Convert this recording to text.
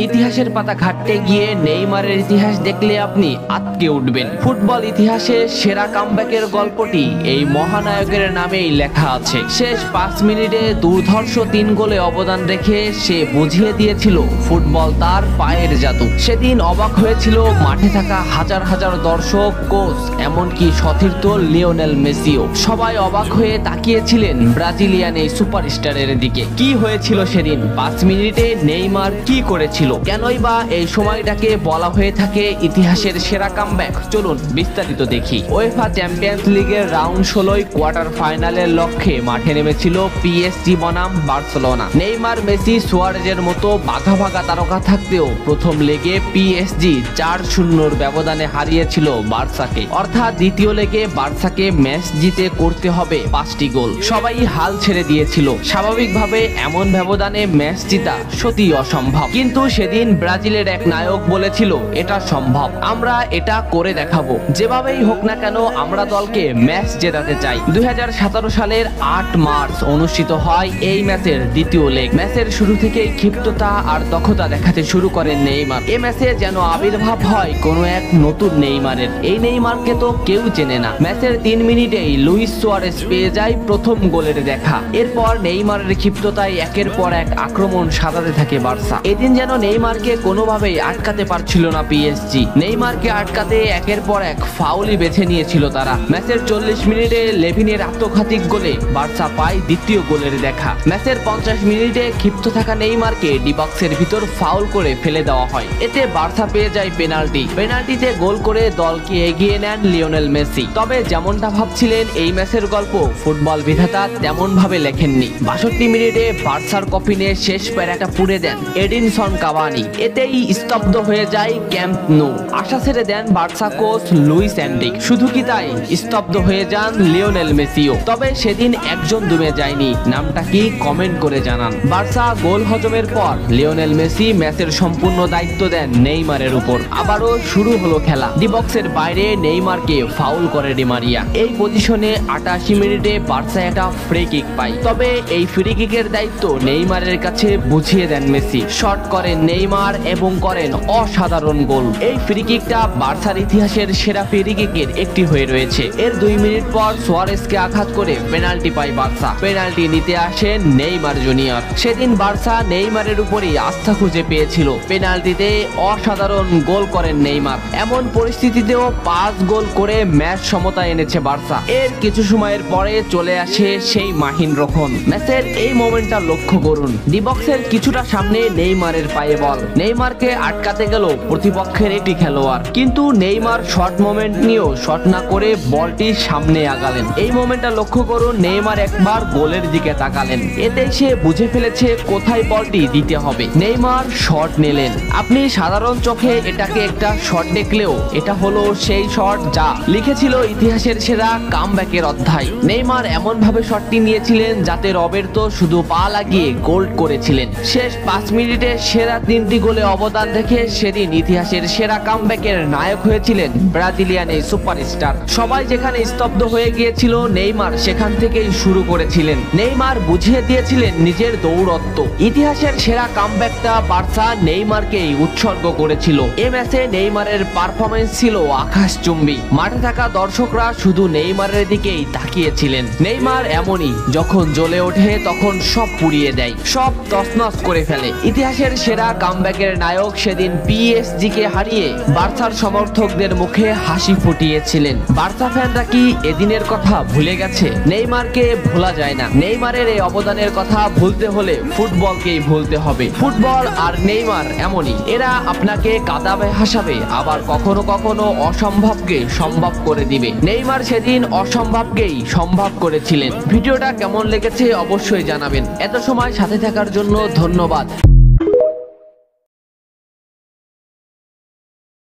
ইতিহাসের পাতা ঘাটতে গিয়ে নেইমারের ইতিহাস দেখলে আপনি আঁতকে উঠবেন। ফুটবল ইতিহাসে সেরা কামব্যাকের গল্পটি এই মহানায়কের নামেই লেখা আছে। শেষ 5 মিনিটে দুর্ধর্ষ 3 গোলে অবদান রেখে সে বুঝিয়ে দিয়েছিল ফুটবল তার পায়ের জাদু। সেদিন অবাক হয়েছিল মাঠে থাকা হাজার হাজার দর্শক, কোচ, এমনকি সতীর্থ লিওনেল মেসিও। সবাই অবাক হয়ে তাকিয়েছিলেন ব্রাজিলিয়ান এই সুপারস্টারের দিকে। কি হয়েছিল সেদিন? 5 মিনিটে নেইমার কি করেছিল? কেনই বা এই সময়টাকে বলা হয়ে থাকে ইতিহাসের সেরা কামব্যাক? চলুন বিস্তারিত দেখি। উয়েফা চ্যাম্পিয়ন্স লিগের রাউন্ড 16 কোয়ার্টার ফাইনালের লক্ষ্যে মাঠে নেমেছিল পিএসজি বনাম বার্সেলোনা। নেইমার, মেসি, সুয়ারেজের মতো বাঘা বাঘা তারকা থাকতেও প্রথম লেগে পিএসজি 4-0 ব্যবধানে হারিয়েছিল বার্সাকে। অর্থাৎ দ্বিতীয় লেগে বার্সাকে ম্যাচ জিতে করতে হবে 5টি গোল। সবাই হাল ছেড়ে দিয়েছিল। স্বাভাবিকভাবে এমন ব্যবধানে ম্যাচ জিতা সত্যি অসম্ভব, কিন্তু সেদিন ব্রাজিলের এক নায়ক বলেছিল এটা সম্ভব, আমরা এটা করে দেখাবো। যেভাবেই হোক না কেন আমরা দলকে ম্যাচ জেতাতে চাই। 2017 সালের 8 মার্চ অনুষ্ঠিত হয় এই ম্যাচের দ্বিতীয় লেগ। ম্যাচের শুরু থেকেই ক্ষিপ্ততা আর দক্ষতা দেখাতে শুরু করেন নেইমার। এই ম্যাচে যেন আবির্ভাব হয় কোনো এক নতুন নেইমারের। এই নেইমারকে তো কেউ চেনে না। ম্যাচের 3 মিনিটেই লুইস সুয়ারেজ পেয়ে যায় প্রথম গোলের দেখা। এরপর নেইমারের ক্ষিপ্ততায় একের পর এক আক্রমণ সাজাতে থাকে বার্সা। এদিন যেন নেইমারকে কোনোভাবেই আটকাতে পারছিল না পিএসজি। নেইমারকে আটকাতে একের পর এক ফাউলই বেছে নিয়েছিল তারা। ম্যাচের 40 মিনিটে লেভিনের আত্মঘাতী গোলে বার্সা পায় দ্বিতীয় গোলের দেখা। ম্যাচের 50 মিনিটে ক্ষিপ্ত থাকা নেইমারকে ডি বক্সের ভিতর ফাউল করে ফেলে দেওয়া হয়। এতে বার্সা পেয়ে যায় পেনাল্টি। পেনাল্টিতে গোল করে দলকে এগিয়ে নেন লিওনেল মেসি। তবে যেমনটা ভাবছিলেন এই ম্যাচের গল্প ফুটবল বিধাতা তেমন ভাবে লেখেননি। 62 মিনিটে বার্সার কফিনে শেষ প্যারাটা পুড়ে দেন এডিনসন কাভানি। এতেই স্তব্ধ হয়ে যায় ক্যাম্প নো। আশা ছেড়ে দেন বার্সা কোচ লুইস এনরিকে। শুধু কি তাই, স্তব্ধ হয়ে যান লিওনেল মেসিও। তবে সেদিন একজন দমে যায়নি। নামটা কি কমেন্ট করে জানান। বার্সা গোল হজমের পর লিওনেল মেসি ম্যাচের সম্পূর্ণ দায়িত্ব দেন নেইমারের উপর। আবারও শুরু হলো খেলা। ডি বক্সের বাইরে নেইমারকে ফাউল করে ডি মারিয়া। এই পজিশনে 88 মিনিটে বার্সা একটা ফ্রি কিক পায়। তবে এই ফ্রি কিকের দায়িত্ব নেইমারের কাছে বুঝিয়ে দেন মেসি। শট করেন নেইমার এবং করেন অসাধারণ গোল। এই ফ্রি কিকটা বার্সার ইতিহাসের সেরা ফ্রি কিকের একটি হয়ে রয়েছে। এর 2 মিনিট পর সুয়ারেজকে আঘাত করে পেনাল্টি পায় বার্সা। পেনাল্টি নিতে আসেন নেইমার জুনিয়র। সেদিন বার্সা নেইমারের উপরই আস্থা খুঁজে পেয়েছিল। পেনাল্টিতে অসাধারণ গোল করেন নেইমার। এমন পরিস্থিতিতেও 5 গোল করে ম্যাচ সমতা এনেছে বার্সা। এর কিছু সময়ের পরে চলে আসে সেই মাহিন রক্ষণ। ম্যাচের এই মোমেন্টটা লক্ষ্য করুন। ডি বক্সের কিছুটা সামনে নেইমারের পায়ে বল। নেইমারকে আটকাতে গেল প্রতিপক্ষের একটি খেলোয়াড়, কিন্তু নেইমার শর্ট মোমেন্ট নিয়েও শট না করে বলটি সামনে আগালেন। এই মোমেন্টটা লক্ষ্য করুন। নেইমার একবার গোলের দিকে তাকালেন। এতে সে বুঝে ফেলেছে কোথায় বলটি দিতে হবে। নেইমার শট নিলেন। আপনি সাধারণ চোখে এটাকে একটা শট দেখলেও এটা হলো সেই শট যা লিখেছিল ইতিহাসের সেরা কামব্যাকের অধ্যায়। নেইমার এমন ভাবে শটটি নিয়েছিলেন যাতে রবের্তো শুধু পা লাগিয়ে গোল করেছিলেন। শেষ 5 মিনিটে সেরা 3টি গোলে অবদান রেখে সেদিন ইতিহাসের সেরা কামব্যাকের নায়ক হয়েছিলেন ব্রাজিলিয়ান এই সুপারস্টার। সবাই যেখানে স্তব্ধ হয়ে গিয়েছিল, নেইমার সেখান থেকেই শুরু করেছিলেন। নেইমার বুঝিয়ে দিয়েছিলেন নিজের দৌড়ত্ব। ইতিহাসের সেরা কামব্যাকটা বার্সা নেইমারকেই উৎসর্গ করেছিল। এ ম্যাচে নেইমারের পারফরমেন্স ছিল আকাশচুম্বী। মাঠে থাকা দর্শকরা শুধু নেইমারের দিকেই তাকিয়েছিলেন। নেইমার এমনই, যখন জ্বলে ওঠে তখন সব পুড়িয়ে দেয়, সব তছনছ করে ফেলে। ইতিহাসের সেরা কামব্যাকের নায়ক সেদিন পিএসজি কে হারিয়ে বার্সার সমর্থকদের মুখে হাসি ফুটিয়েছিলেন। বার্সা ফ্যানরা কি এদিনের কথা ভুলে গেছে? নেইমারকে ভোলা যায় না। নেইমারের এই অবদানের কথা ভুলতে হলে ফুটবলকেই ভুলতে হবে। ফুটবল আর নেইমার এমনই, এরা আপনাকে কাঁদাবে, হাসাবে, আবার কখনো কখনো অসম্ভবকে সম্ভব করে দিবে। নেইমার সেদিন অসম্ভবকেই সম্ভব করেছিলেন। ভিডিওটা কেমন লেগেছে অবশ্যই জানাবেন। এত সময় সাথে থাকার জন্য ধন্যবাদ।